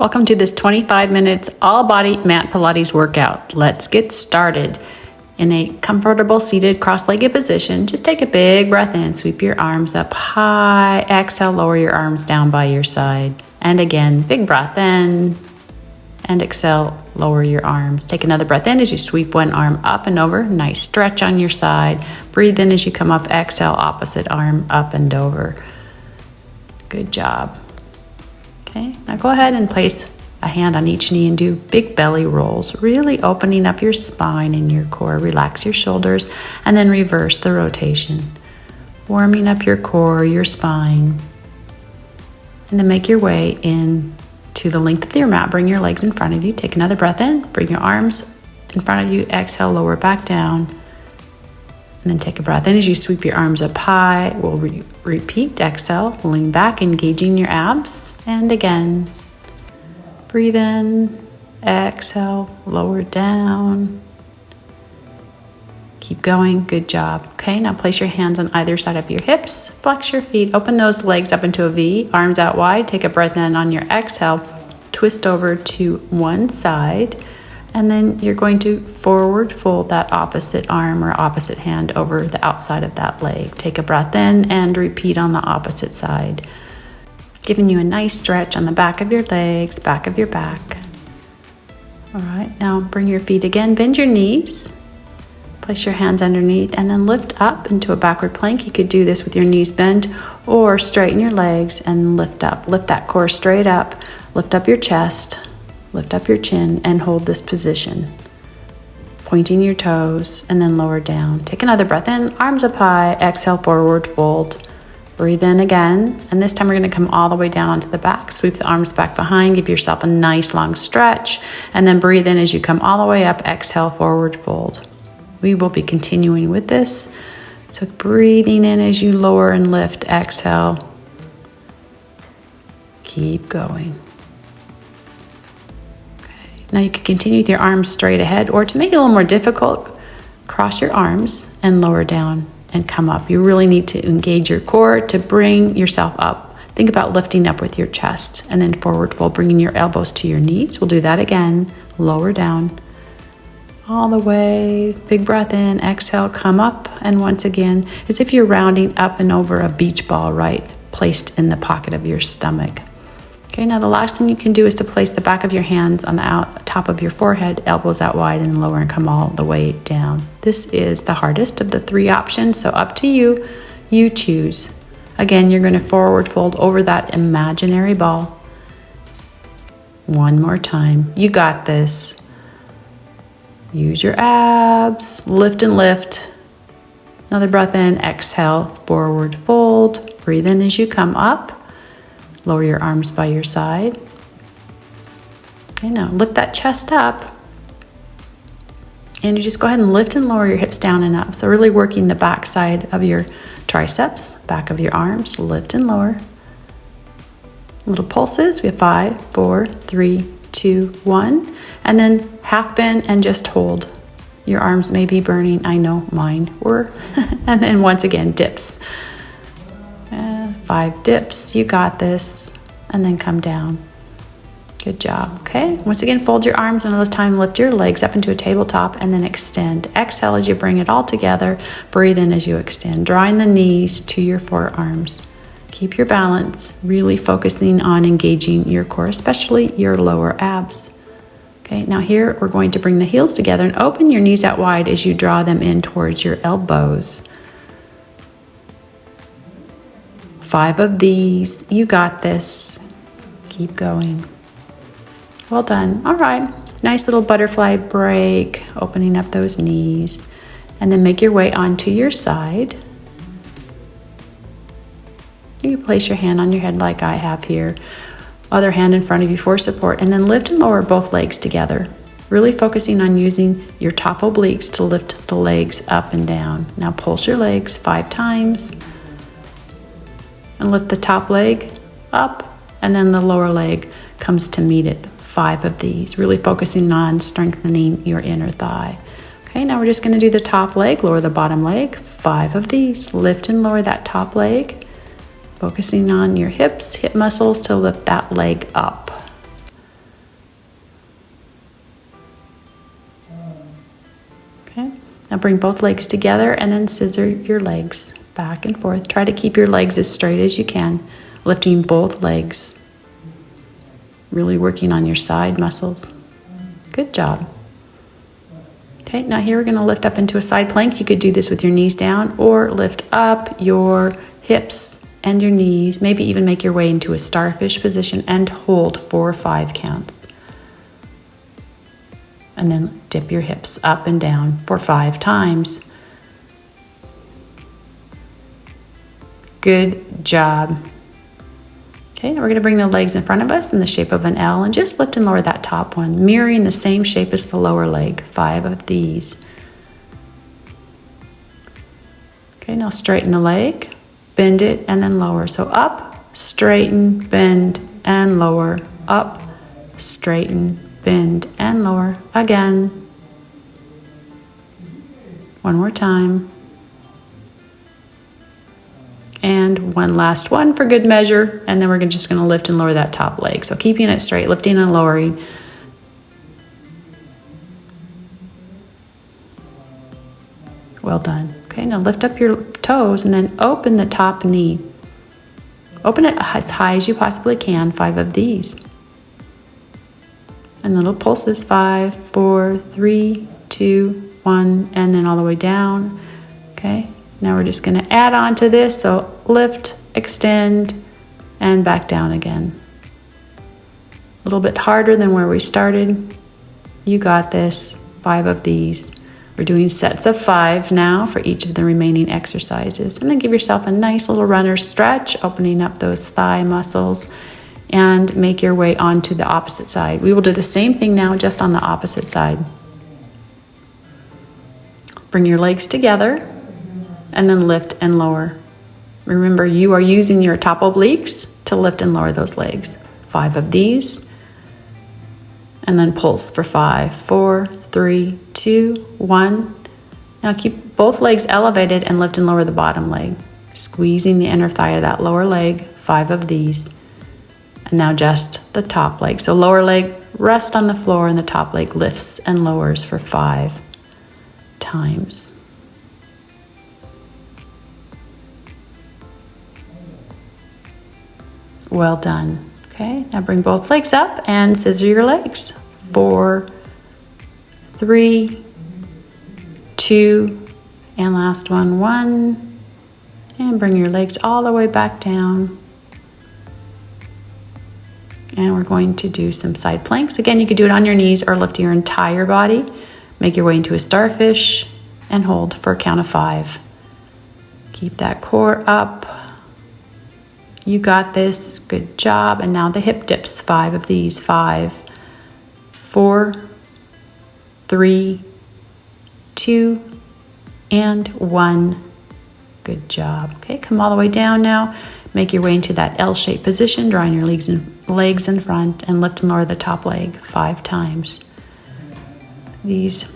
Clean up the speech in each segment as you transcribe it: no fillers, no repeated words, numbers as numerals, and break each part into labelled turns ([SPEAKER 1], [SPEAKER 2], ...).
[SPEAKER 1] Welcome to this 25 minutes all body mat Pilates workout. Let's get started. In a comfortable seated cross-legged position, just take a big breath in, sweep your arms up high, exhale, lower your arms down by your side. And again, big breath in and exhale, lower your arms. Take another breath in as you sweep one arm up and over, nice stretch on your side. Breathe in as you come up, exhale, opposite arm up and over. Good job. Okay, now go ahead and place a hand on each knee and do big belly rolls, really opening up your spine and your core. Relax your shoulders and then reverse the rotation. Warming up your core, your spine. And then make your way in to the length of your mat. Bring your legs in front of you. Take another breath in. Bring your arms in front of you. Exhale, lower back down. And then take a breath in as you sweep your arms up high. We'll repeat. Exhale, lean back, engaging your abs. And again, breathe in, exhale, lower down. Keep going, good job. Okay, now place your hands on either side of your hips. Flex your feet, open those legs up into a V, arms out wide. Take a breath in on your exhale. Twist over to one side. And then you're going to forward fold that opposite arm or opposite hand over the outside of that leg. Take a breath in and repeat on the opposite side. Giving you a nice stretch on the back of your legs, back of your back. All right, now bring your feet again, bend your knees. Place your hands underneath and then lift up into a backward plank. You could do this with your knees bent or straighten your legs and lift up. Lift that core straight up, lift up your chest. Lift up your chin and hold this position. Pointing your toes and then lower down. Take another breath in, arms up high, exhale, forward fold. Breathe in again, and this time we're gonna come all the way down onto the back. Sweep the arms back behind, give yourself a nice long stretch, and then breathe in as you come all the way up, exhale, forward fold. We will be continuing with this. So breathing in as you lower and lift, exhale. Keep going. Now you can continue with your arms straight ahead, or to make it a little more difficult, cross your arms and lower down and come up. You really need to engage your core to bring yourself up. Think about lifting up with your chest and then forward fold, bringing your elbows to your knees. We'll do that again. Lower down all the way. Big breath in, exhale, come up. And once again, as if you're rounding up and over a beach ball, right? Placed in the pocket of your stomach. Okay, now the last thing you can do is to place the back of your hands on the top of your forehead, elbows out wide and lower and come all the way down. This is the hardest of the three options, so up to you, you choose. Again, you're gonna forward fold over that imaginary ball. One more time, you got this. Use your abs, lift and lift. Another breath in, exhale, forward fold. Breathe in as you come up. Lower your arms by your side. Okay, now lift that chest up. And you just go ahead and lift and lower your hips down and up. So really working the back side of your triceps, back of your arms, lift and lower. Little pulses. We have 5, 4, 3, 2, 1. And then half bend and just hold. Your arms may be burning. I know mine were. And then once again, dips. 5 dips, you got this, and then come down. Good job, okay? Once again, fold your arms, and this time lift your legs up into a tabletop and then extend. Exhale as you bring it all together. Breathe in as you extend, drawing the knees to your forearms. Keep your balance, really focusing on engaging your core, especially your lower abs. Okay, now here we're going to bring the heels together and open your knees out wide as you draw them in towards your elbows. 5 of these, you got this. Keep going. Well done. All right, nice little butterfly break, opening up those knees, and then make your way onto your side. You can place your hand on your head like I have here, other hand in front of you for support, and then lift and lower both legs together, really focusing on using your top obliques to lift the legs up and down. Now pulse your legs 5 times. And lift the top leg up, and then the lower leg comes to meet it. 5 of these, really focusing on strengthening your inner thigh. Okay, now we're just gonna do the top leg, lower the bottom leg. 5 of these, lift and lower that top leg. Focusing on your hips, hip muscles to lift that leg up. bring both legs together and then scissor your legs back and forth. Try to keep your legs as straight as you can, lifting both legs. Really working on your side muscles. Good job. Okay, now here we're going to lift up into a side plank. You could do this with your knees down or lift up your hips and your knees. Maybe even make your way into a starfish position and hold 4 or 5 counts. And then dip your hips up and down for 5 times. Good job. Okay, now we're going to bring the legs in front of us in the shape of an L and just lift and lower that top one, mirroring the same shape as the lower leg. 5 of these. Okay, now straighten the leg, bend it, and then lower. So up, straighten, bend, and lower. Up, straighten, bend, and lower. Again. One more time. And one last one for good measure, and then we're just going to lift and lower that top leg. So keeping it straight, lifting and lowering. Well done. Okay, now lift up your toes and then open the top knee. Open it as high as you possibly can, 5 of these. And little pulses, 5, 4, 3, 2, 1, and then all the way down. Okay. Now we're just going to add on to this, so lift, extend, and back down again. A little bit harder than where we started. You got this. 5 of these. We're doing sets of 5 now for each of the remaining exercises. And then give yourself a nice little runner stretch, opening up those thigh muscles, and make your way onto the opposite side. We will do the same thing now, just on the opposite side. Bring your legs together. And then lift and lower. Remember, you are using your top obliques to lift and lower those legs. 5 of these. And then pulse for 5, 4, 3, 2, 1. Now keep both legs elevated and lift and lower the bottom leg. Squeezing the inner thigh of that lower leg. 5 of these. And now just the top leg. So lower leg rests on the floor and the top leg lifts and lowers for 5 times. Well done. Okay, now bring both legs up and scissor your legs. 4, 3, 2, and last one, 1. And bring your legs all the way back down. And we're going to do some side planks. Again, you could do it on your knees or lift your entire body. Make your way into a starfish and hold for a count of 5. Keep that core up. You got this. Good job. And now the hip dips. 5 of these. 5, 4, 3, 2, and 1. Good job. Okay, come all the way down now. Make your way into that L-shaped position, drawing your legs in front, and lift and lower the top leg 5 times. These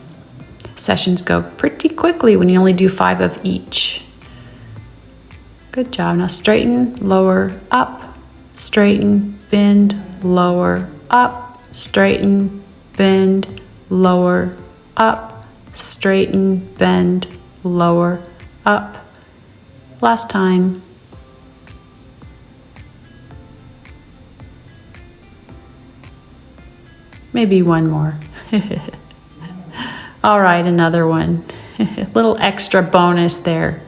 [SPEAKER 1] sessions go pretty quickly when you only do 5 of each. Good job. Now straighten, lower, up, straighten, bend, lower, up, straighten, bend, lower, up, straighten, bend, lower, up. Last time. Maybe one more. All right, another one. Little extra bonus there.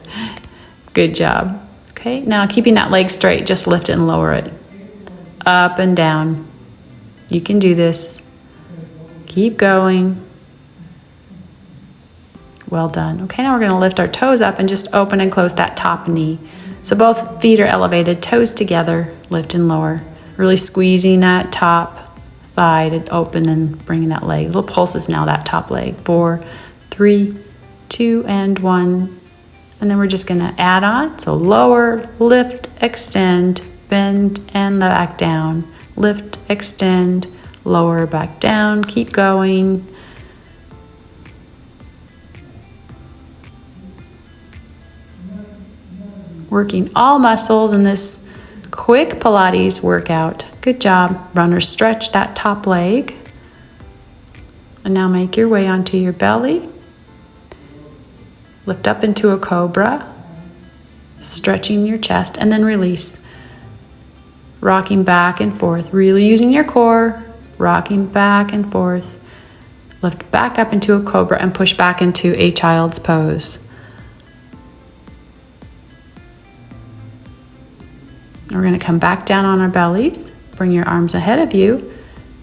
[SPEAKER 1] Good job. Okay, now keeping that leg straight, just lift it and lower it. Up and down. You can do this. Keep going. Well done. Okay, now we're going to lift our toes up and just open and close that top knee. So both feet are elevated, toes together, lift and lower. Really squeezing that top thigh to open and bringing that leg. Little pulses now, that top leg. 4, 3, 2, and 1. And then we're just going to add on. So lower, lift, extend, bend, and back down. Lift, extend, lower, back down. Keep going. Working all muscles in this quick Pilates workout. Good job. Runner, stretch that top leg. And now make your way onto your belly. Lift up into a cobra, stretching your chest, and then release. Rocking back and forth, really using your core, rocking back and forth. Lift back up into a cobra and push back into a child's pose. We're going to come back down on our bellies. Bring your arms ahead of you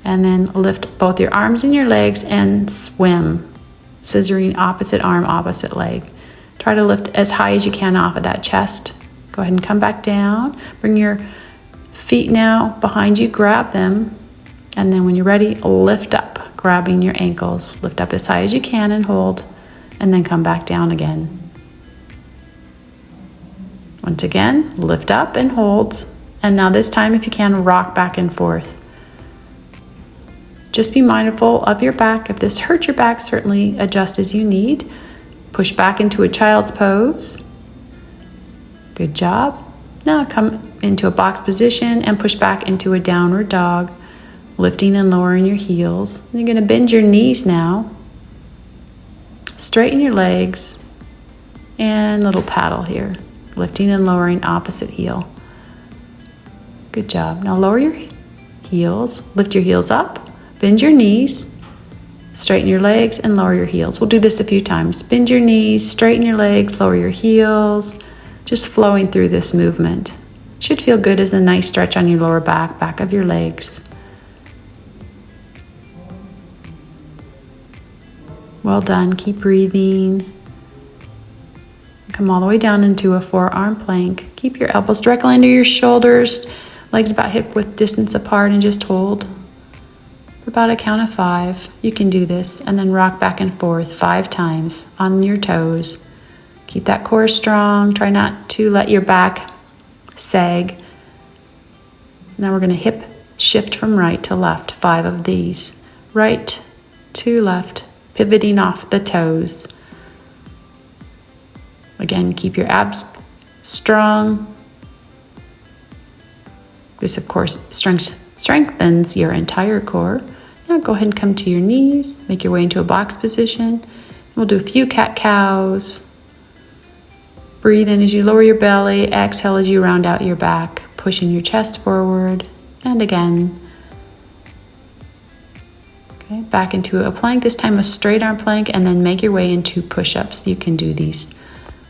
[SPEAKER 1] and then lift both your arms and your legs and swim. Scissoring opposite arm, opposite leg. Try to lift as high as you can off of that chest. Go ahead and come back down. Bring your feet now behind you, grab them. And then when you're ready, lift up, grabbing your ankles. Lift up as high as you can and hold. And then come back down again. Once again, lift up and hold. And now this time, if you can, rock back and forth. Just be mindful of your back. If this hurts your back, certainly adjust as you need. Push back into a child's pose. Good job. Now come into a box position and push back into a downward dog, lifting and lowering your heels. And you're going to bend your knees now. Straighten your legs and little paddle here. Lifting and lowering opposite heel. Good job. Now lower your heels. Lift your heels up. Bend your knees. Straighten your legs and lower your heels. We'll do this a few times. Bend your knees, straighten your legs, lower your heels. Just flowing through this movement. Should feel good as a nice stretch on your lower back, back of your legs. Well done. Keep breathing. Come all the way down into a forearm plank. Keep your elbows directly under your shoulders, legs about hip width distance apart, and just hold for about a count of 5. You can do this, and then rock back and forth 5 times on your toes. Keep that core strong. Try not to let your back sag. Now we're going to hip shift from right to left, 5 of these. Right to left, pivoting off the toes. Again, keep your abs strong. This, of course, strengthens your entire core. Now go ahead and come to your knees. Make your way into a box position. We'll do a few cat-cows. Breathe in as you lower your belly. Exhale as you round out your back, pushing your chest forward. And again. Okay, back into a plank, this time a straight arm plank, and then make your way into push-ups. You can do these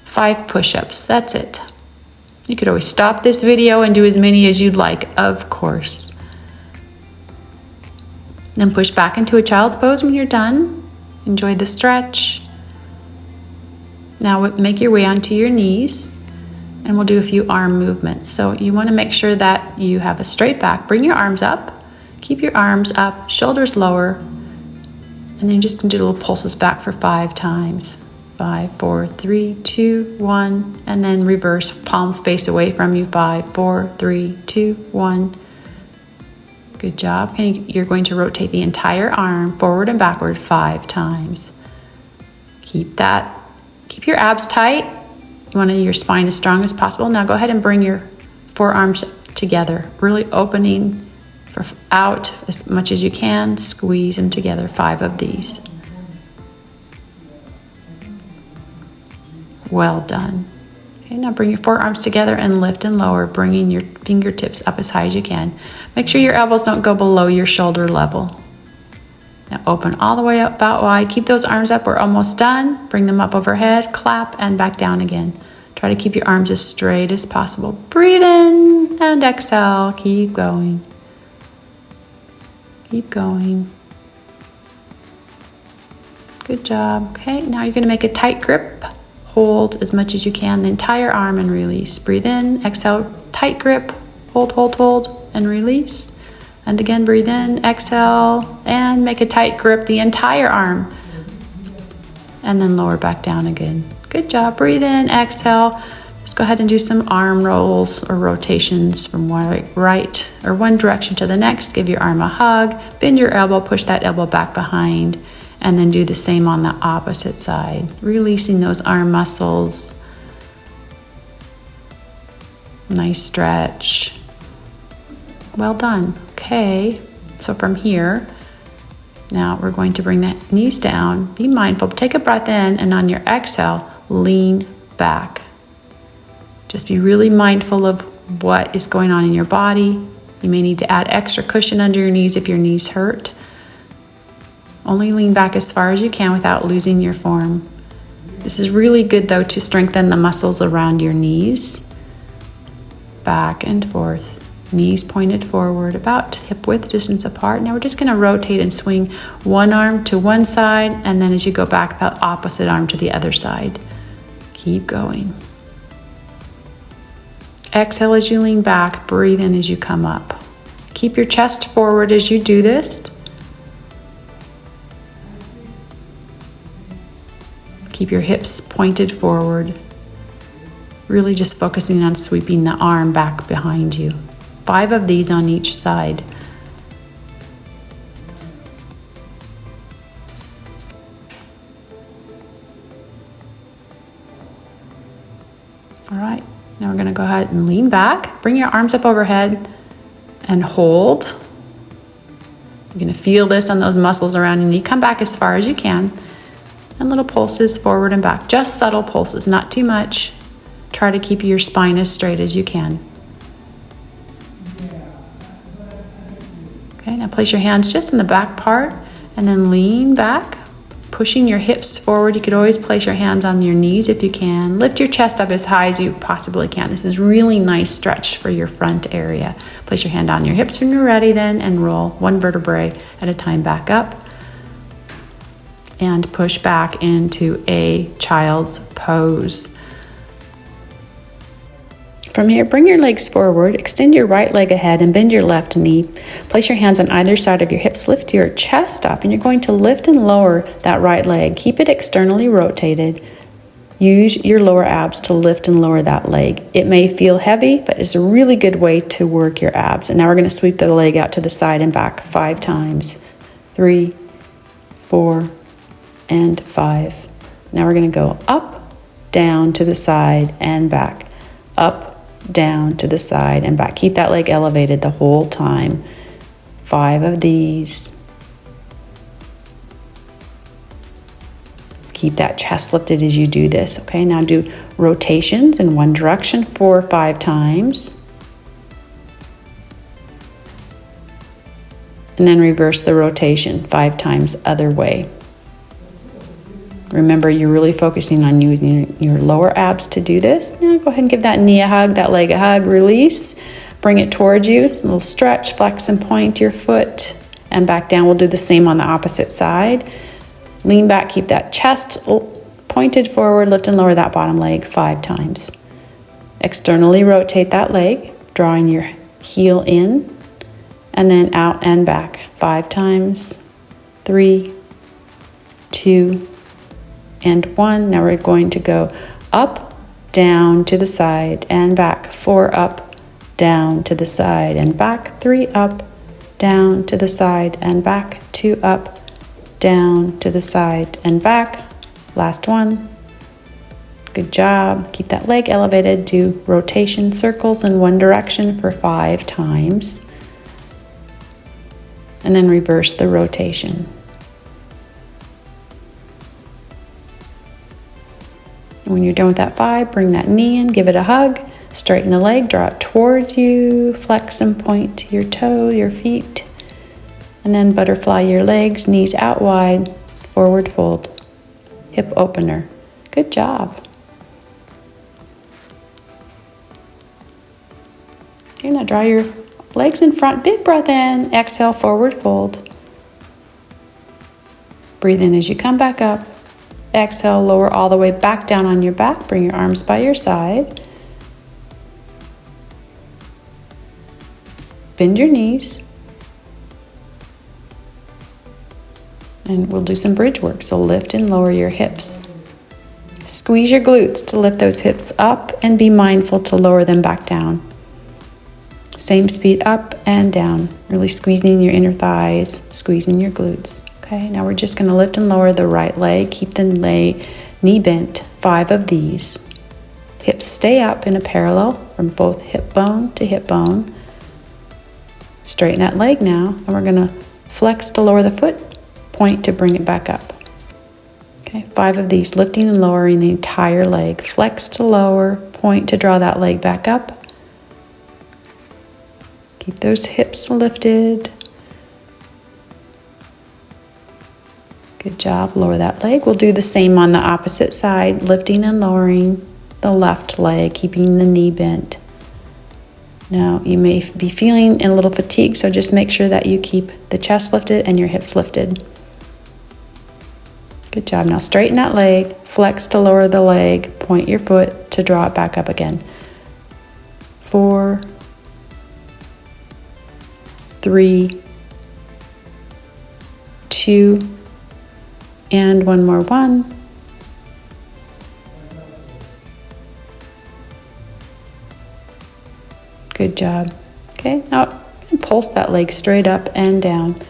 [SPEAKER 1] 5 push-ups. That's it. You could always stop this video and do as many as you'd like, of course. Then push back into a child's pose when you're done. Enjoy the stretch. Now make your way onto your knees, and we'll do a few arm movements. So you want to make sure that you have a straight back. Bring your arms up. Keep your arms up, shoulders lower, and then just do little pulses back for 5 times. 5, 4, 3, 2, 1, and then reverse, palms face away from you. 5, 4, 3, 2, 1. Good job. Okay, you're going to rotate the entire arm forward and backward 5 times. Keep your abs tight. You want your spine as strong as possible. Now go ahead and bring your forearms together, really opening out as much as you can. Squeeze them together, 5 of these. Well done. Okay, now bring your forearms together and lift and lower, bringing your fingertips up as high as you can. Make sure your elbows don't go below your shoulder level. Now open all the way up, about wide. Keep those arms up. We're almost done. Bring them up overhead, clap, and back down again. Try to keep your arms as straight as possible. Breathe in and exhale. Keep going. Keep going. Good job. Okay, now you're going to make a tight grip. Hold as much as you can the entire arm and release. Breathe in, exhale, tight grip. Hold, hold, hold, and release. And again, breathe in, exhale, and make a tight grip the entire arm. And then lower back down again. Good job. Breathe in, exhale. Just go ahead and do some arm rolls or rotations from right or one direction to the next. Give your arm a hug. Bend your elbow, push that elbow back behind. And then do the same on the opposite side. Releasing those arm muscles. Nice stretch. Well done. Okay, so from here, now we're going to bring the knees down. Be mindful. Take a breath in, and on your exhale, lean back. Just be really mindful of what is going on in your body. You may need to add extra cushion under your knees if your knees hurt. Only lean back as far as you can without losing your form. This is really good though to strengthen the muscles around your knees. Back and forth. Knees pointed forward, about hip width distance apart. Now we're just going to rotate and swing one arm to one side, and then as you go back, the opposite arm to the other side. Keep going. Exhale as you lean back, breathe in as you come up. Keep your chest forward as you do this. Keep your hips pointed forward. Really just focusing on sweeping the arm back behind you. 5 of these on each side. All right, now we're going to go ahead and lean back. Bring your arms up overhead and hold. You're going to feel this on those muscles around your knee. Come back as far as you can. And little pulses forward and back. Just subtle pulses, not too much. Try to keep your spine as straight as you can. Okay, now place your hands just in the back part and then lean back, pushing your hips forward. You could always place your hands on your knees if you can. Lift your chest up as high as you possibly can. This is really nice stretch for your front area. Place your hand on your hips when you're ready then and roll one vertebrae at a time back up. And push back into a child's pose. From here, bring your legs forward, extend your right leg ahead and bend your left knee. Place your hands on either side of your hips, lift your chest up, and you're going to lift and lower that right leg. Keep it externally rotated. Use your lower abs to lift and lower that leg. It may feel heavy, but it's a really good way to work your abs. And now we're going to sweep the leg out to the side and back 5 times. 3, 4, and 5. Now we're going to go up, down to the side and back. Up, down to the side and back. Keep that leg elevated the whole time. 5 of these. Keep that chest lifted as you do this. Okay, now do rotations in one direction 4 or 5 times. And then reverse the rotation 5 times other way. Remember, you're really focusing on using your lower abs to do this. Now go ahead and give that knee a hug, that leg a hug, release. Bring it towards you, a little stretch, flex and point your foot, and back down. We'll do the same on the opposite side. Lean back, keep that chest pointed forward, lift and lower that bottom leg 5 times. Externally rotate that leg, drawing your heel in, and then out and back 5 times. 3, 2, and 1. Now we're going to go up, down to the side and back. 4 up, down to the side and back. 3 up, down to the side and back. 2 up, down to the side and back. Last one. Good job. Keep that leg elevated. Do rotation circles in one direction for 5 times. And then reverse the rotation. When you're done with that 5, bring that knee in, give it a hug, straighten the leg, draw it towards you, flex and point your toe, your feet, and then butterfly your legs, knees out wide, forward fold, hip opener. Good job. Okay, now draw your legs in front, big breath in, exhale, forward fold. Breathe in as you come back up. Exhale, lower all the way back down on your back. Bring your arms by your side. Bend your knees. And we'll do some bridge work. So lift and lower your hips. Squeeze your glutes to lift those hips up and be mindful to lower them back down. Same speed up and down. Really squeezing your inner thighs, squeezing your glutes. Okay, now we're just going to lift and lower the right leg. Keep the knee bent. 5 of these. Hips stay up in a parallel from both hip bone to hip bone. Straighten that leg now, and we're going to flex to lower the foot, point to bring it back up. Okay, Okay, 5 of these, lifting and lowering the entire leg. Flex to lower, point to draw that leg back up. Keep those hips lifted. Good job, lower that leg. We'll do the same on the opposite side, lifting and lowering the left leg, keeping the knee bent. Now, you may be feeling a little fatigue, so just make sure that you keep the chest lifted and your hips lifted. Good job. Now straighten that leg, flex to lower the leg, point your foot to draw it back up again. 4, 3, 2, and one more, 1. Good job. Okay, now pulse that leg straight up and down.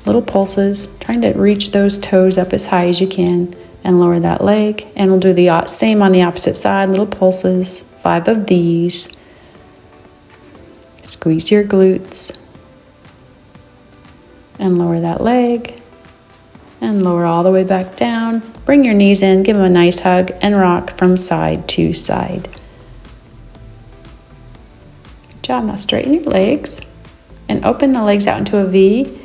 [SPEAKER 1] Little pulses, trying to reach those toes up as high as you can and lower that leg. And we'll do the same on the opposite side, little pulses, 5 of these. Squeeze your glutes and lower that leg and lower all the way back down. Bring your knees in, give them a nice hug and rock from side to side. Good job. Now straighten your legs and open the legs out into a V.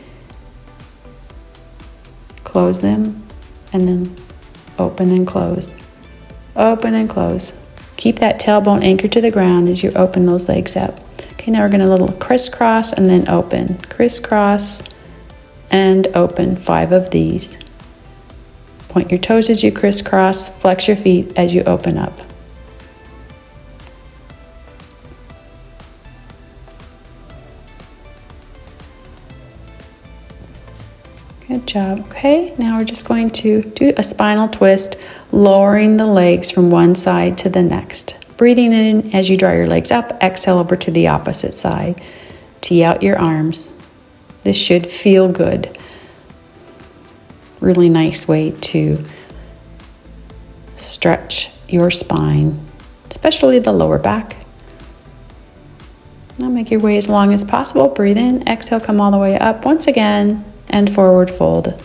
[SPEAKER 1] Close them and then open and close. Open and close. Keep that tailbone anchored to the ground as you open those legs up. Okay, now we're going to little crisscross and then open. Crisscross and open, 5 of these. Point your toes as you crisscross, flex your feet as you open up. Good job. Okay, now we're just going to do a spinal twist, lowering the legs from one side to the next. Breathing in as you draw your legs up, exhale over to the opposite side. Tee out your arms. This should feel good. Really nice way to stretch your spine, especially the lower back. Now make your way as long as possible. Breathe in, exhale, come all the way up once again. And forward fold.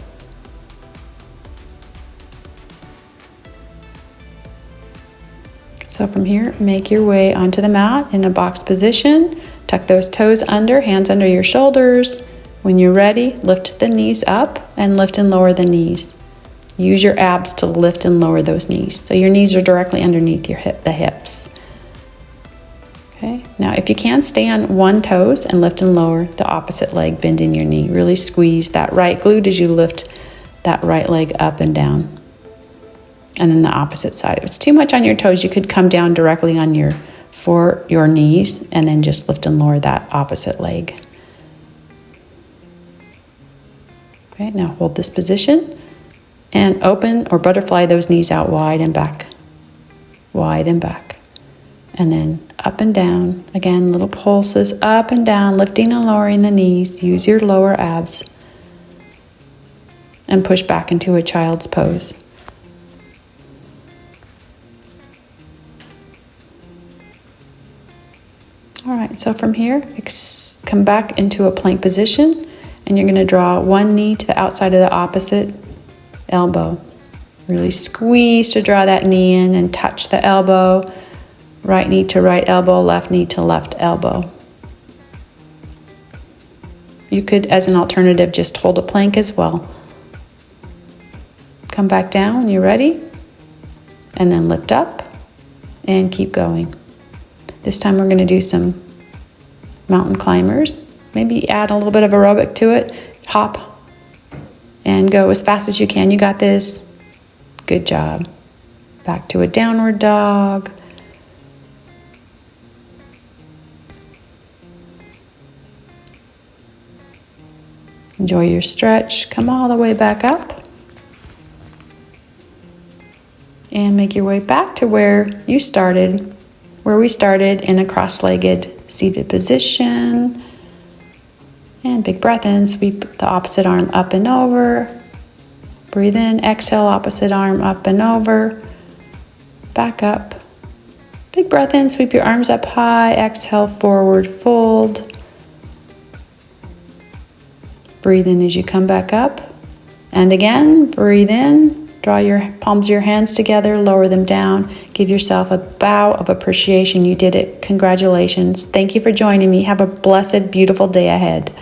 [SPEAKER 1] So from here, make your way onto the mat in a box position. Tuck those toes under, hands under your shoulders. When you're ready, lift the knees up and lift and lower the knees. Use your abs to lift and lower those knees. So your knees are directly underneath the hips. Okay, now if you can, stay on one toes and lift and lower the opposite leg, bending your knee. Really squeeze that right glute as you lift that right leg up and down. And then the opposite side. If it's too much on your toes, you could come down directly on your knees and then just lift and lower that opposite leg. Okay, now hold this position and open or butterfly those knees out wide and back. Wide and back. And then up and down. Again, little pulses up and down, lifting and lowering the knees. Use your lower abs. And push back into a child's pose. All right, so from here, come back into a plank position. And you're going to draw one knee to the outside of the opposite elbow. Really squeeze to draw that knee in and touch the elbow. Right knee to right elbow, left knee to left elbow. You could, as an alternative, just hold a plank as well. Come back down when you're ready. And then lift up and keep going. This time we're going to do some mountain climbers. Maybe add a little bit of aerobic to it. Hop and go as fast as you can. You got this. Good job. Back to a downward dog. Enjoy your stretch. Come all the way back up. And make your way back to where we started in a cross-legged seated position. And big breath in, sweep the opposite arm up and over. Breathe in, exhale, opposite arm up and over. Back up. Big breath in, sweep your arms up high, exhale, forward fold. Breathe in as you come back up. And again, breathe in Draw your palms of your hands together, lower them down. Give yourself a bow of appreciation. You did it. Congratulations. Thank you for joining me. Have a blessed, beautiful day ahead.